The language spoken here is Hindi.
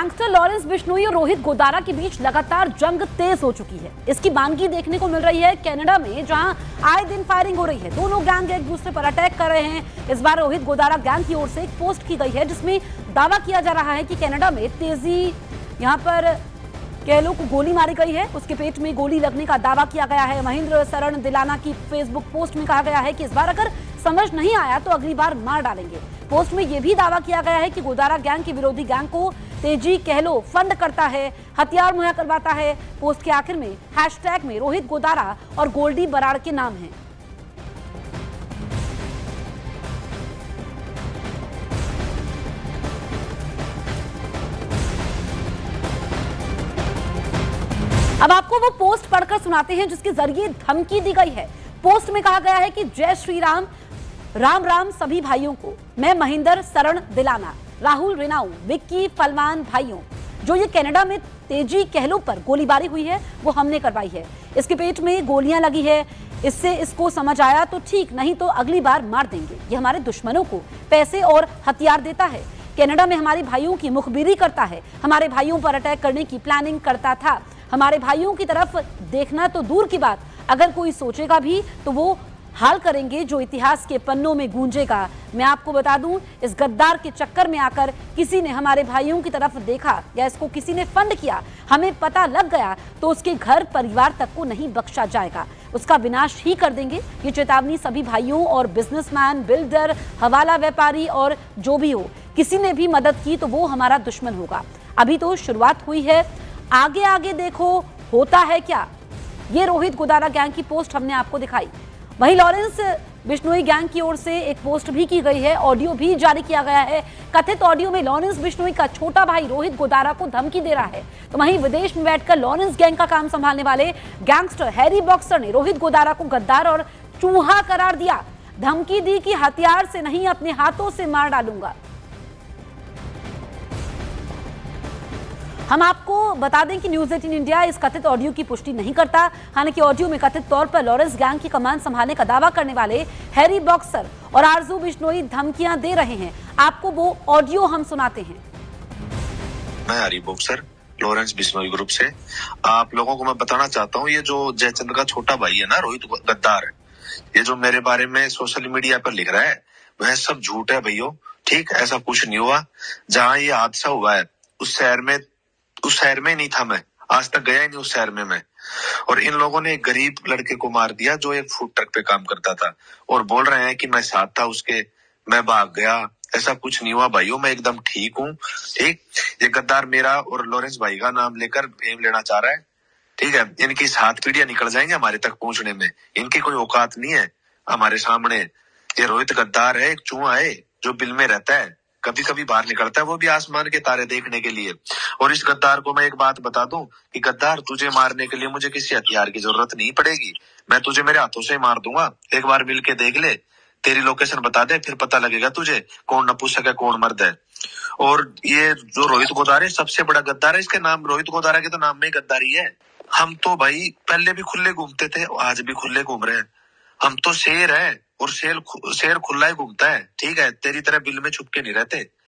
गैंगस्टर लॉरेंस बिश्नोई और रोहित गोदारा के बीच लगातार जंग तेज हो चुकी है। इसकी बानगी देखने को मिल रही है कनाडा में, जहां आए दिन फायरिंग हो रही है। दोनों गैंग एक दूसरे पर अटैक कर रहे हैं। इस बार रोहित गोदारा गैंग की ओर से एक पोस्ट की गई है जिसमें दावा किया जा रहा है कि कनाडा में तेजी यहां पर कहलों को गोली मारी गई है, उसके पेट में गोली लगने का दावा किया गया है। महेंद्र शरण दिलाना की फेसबुक पोस्ट में कहा गया है कि इस बार अगर समझ नहीं आया तो अगली बार मार डालेंगे। पोस्ट में यह भी दावा किया गया है कि गोदारा गैंग के विरोधी गैंग को तेजी कहलो फंड करता है, हथियार मुहैया करवाता है। पोस्ट के आखिर में हैशटैग में रोहित गोदारा और गोल्डी बराड़ के नाम हैं। अब आपको वो पोस्ट पढ़कर सुनाते हैं जिसके जरिए धमकी दी गई है। पोस्ट में कहा गया है कि जय श्री राम, राम राम सभी भाइयों को। मैं महेंद्र शरण दिलाना, राहुल रेनाऊ, विक्की फलमान भाइयों, जो ये कनाडा में तेजी कहलो पर गोलीबारी हुई है वो हमने करवाई है। इसके पेट में गोलियां लगी है, इससे इसको समझ आया तो ठीक, नहीं तो अगली बार मार देंगे। ये हमारे दुश्मनों को पैसे और हथियार देता है, कनाडा में हमारे भाइयों की मुखबिरी करता है, हमारे भाइयों पर अटैक करने की प्लानिंग करता था। हमारे भाइयों की तरफ देखना तो दूर की बात, अगर कोई सोचेगा भी तो वो हाल करेंगे जो इतिहास के पन्नों में गूंजेगा। मैं आपको बता दूं, इस गद्दार के चक्कर में आकर किसी ने हमारे भाइयों की तरफ देखा या इसको किसी ने फंड किया, हमें पता लग गया तो उसके घर परिवार तक को नहीं बख्शा जाएगा, उसका विनाश ही कर देंगे। ये चेतावनी सभी भाइयों और बिजनेसमैन, बिल्डर, हवाला व्यापारी और जो भी हो, किसी ने भी मदद की तो वो हमारा दुश्मन होगा। अभी तो शुरुआत हुई है, आगे आगे देखो होता है क्या। ये रोहित गोदारा गैंग की पोस्ट हमने आपको दिखाई। वहीं लॉरेंस बिश्नोई गैंग की ओर से एक पोस्ट भी की गई है, ऑडियो भी जारी किया गया है। कथित ऑडियो में लॉरेंस बिश्नोई का छोटा भाई रोहित गोदारा को धमकी दे रहा है। तो वहीं विदेश में बैठकर लॉरेंस गैंग का काम संभालने वाले गैंगस्टर हैरी बॉक्सर ने रोहित गोदारा को गद्दार और चूहा करार दिया। धमकी दी कि हथियार से नहीं, अपने हाथों से मार डालूंगा। हम आपको बता दें कि न्यूज़ 18 इंडिया इस कथित ऑडियो की पुष्टि नहीं करता। हालांकि ऑडियो में कथित तौर पर लॉरेंस गैंग की कमान संभालने का दावा करने वाले हैरी बॉक्सर और आरजू बिश्नोई धमकियां दे रहे हैं। आपको वो ऑडियो हम सुनाते हैं। मैं Harry boxer Lawrence Bishnoi group से आप लोगों को मैं बताना चाहता हूँ, ये जो जयचंद्र का छोटा भाई है ना, रोहित गद्दार, ये जो मेरे बारे में सोशल मीडिया पर लिख रहा है वह सब झूठ है भैया। ठीक, ऐसा कुछ नहीं हुआ। जहाँ ये हादसा हुआ है उस शहर में नहीं था, मैं आज तक गया ही नहीं उस शहर में मैं। और इन लोगों ने एक गरीब लड़के को मार दिया जो एक फूड ट्रक पे काम करता था, और बोल रहे हैं कि मैं साथ था उसके, मैं भाग गया। ऐसा कुछ नहीं हुआ भाइयों, मैं एकदम ठीक हूँ। ठीक, ये गद्दार मेरा और लॉरेंस भाई का नाम लेकर फेम लेना चाह रहा है। ठीक है, इनकी 7 पीढ़ियां निकल जाएंगे हमारे तक पहुंचने में, इनकी कोई औकात नहीं है हमारे सामने। ये रोहित गद्दार है, एक चूहा है जो बिल में रहता है, कभी कभी बाहर निकलता है, वो भी आसमान के तारे देखने के लिए। और इस गद्दार को मैं एक बात बता दूं कि गद्दार, तुझे मारने के लिए मुझे किसी हथियार की जरूरत नहीं पड़ेगी, मैं तुझे मेरे हाथों से मार दूंगा। एक बार मिल के देख ले, तेरी लोकेशन बता दे, फिर पता लगेगा तुझे कौन नपुंसक है कौन मर्द है। और ये जो रोहित गोदारा है सबसे बड़ा गद्दार है, इसके नाम रोहित गोदारा के तो नाम में ही गद्दारी है। हम तो भाई पहले भी खुले घूमते थे, आज भी खुले घूम रहे हैं। हम तो शेर है और शेर खुला ही घूमता है। ठीक है, तेरी तरह बिल में छुप के नहीं रहते।